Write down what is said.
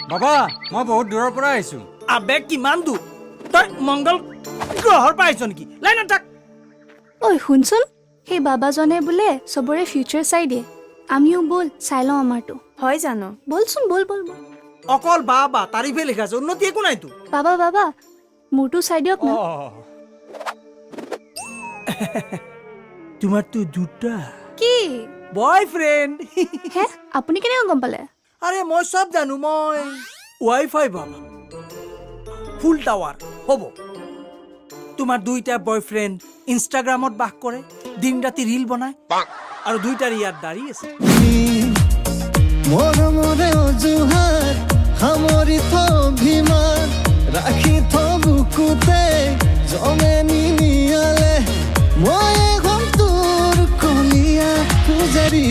বাবা মই বহুত দূৰৰ পৰা আহিছো আবে কিমান দূৰ তই মংগল গ্ৰহৰ পৰা আহিছ নেকি লাইনত থাক ঐ শুনচোন সেই বাবাজনে বোলে চবৰে ফিউচাৰ চাই দিয়ে আমিও বল চাই লওঁ আমাৰটো হয় জানো বলচোন বল বল বল অকল বা তাৰিফে লিখা আছে উন্নতি একো নাইতো বাবা বাবা মোৰটো চাই দিয়ক না তোমাৰতো দুটা কি বয়ফ্ৰেণ্ড হে আপুনি কেনেকৈ গম পালে আৰে মই চব জানো মই ৱাইফাই বাবা ফুল টাৱাৰ হ'ব তোমাৰ দুইটা বয়ফ্ৰেণ্ড ইনষ্টাগ্ৰামত বাস কৰে দিন ৰাতি ৰীল বনায় আৰু দুইটাৰ ইয়াত দাড়ি আছে মৰমৰে অজুহাত সামৰি থভিমান ৰাখি থবুকুতে জমে নিনিয়ালে মই এখন তোৰ কলীয়া পূজাৰী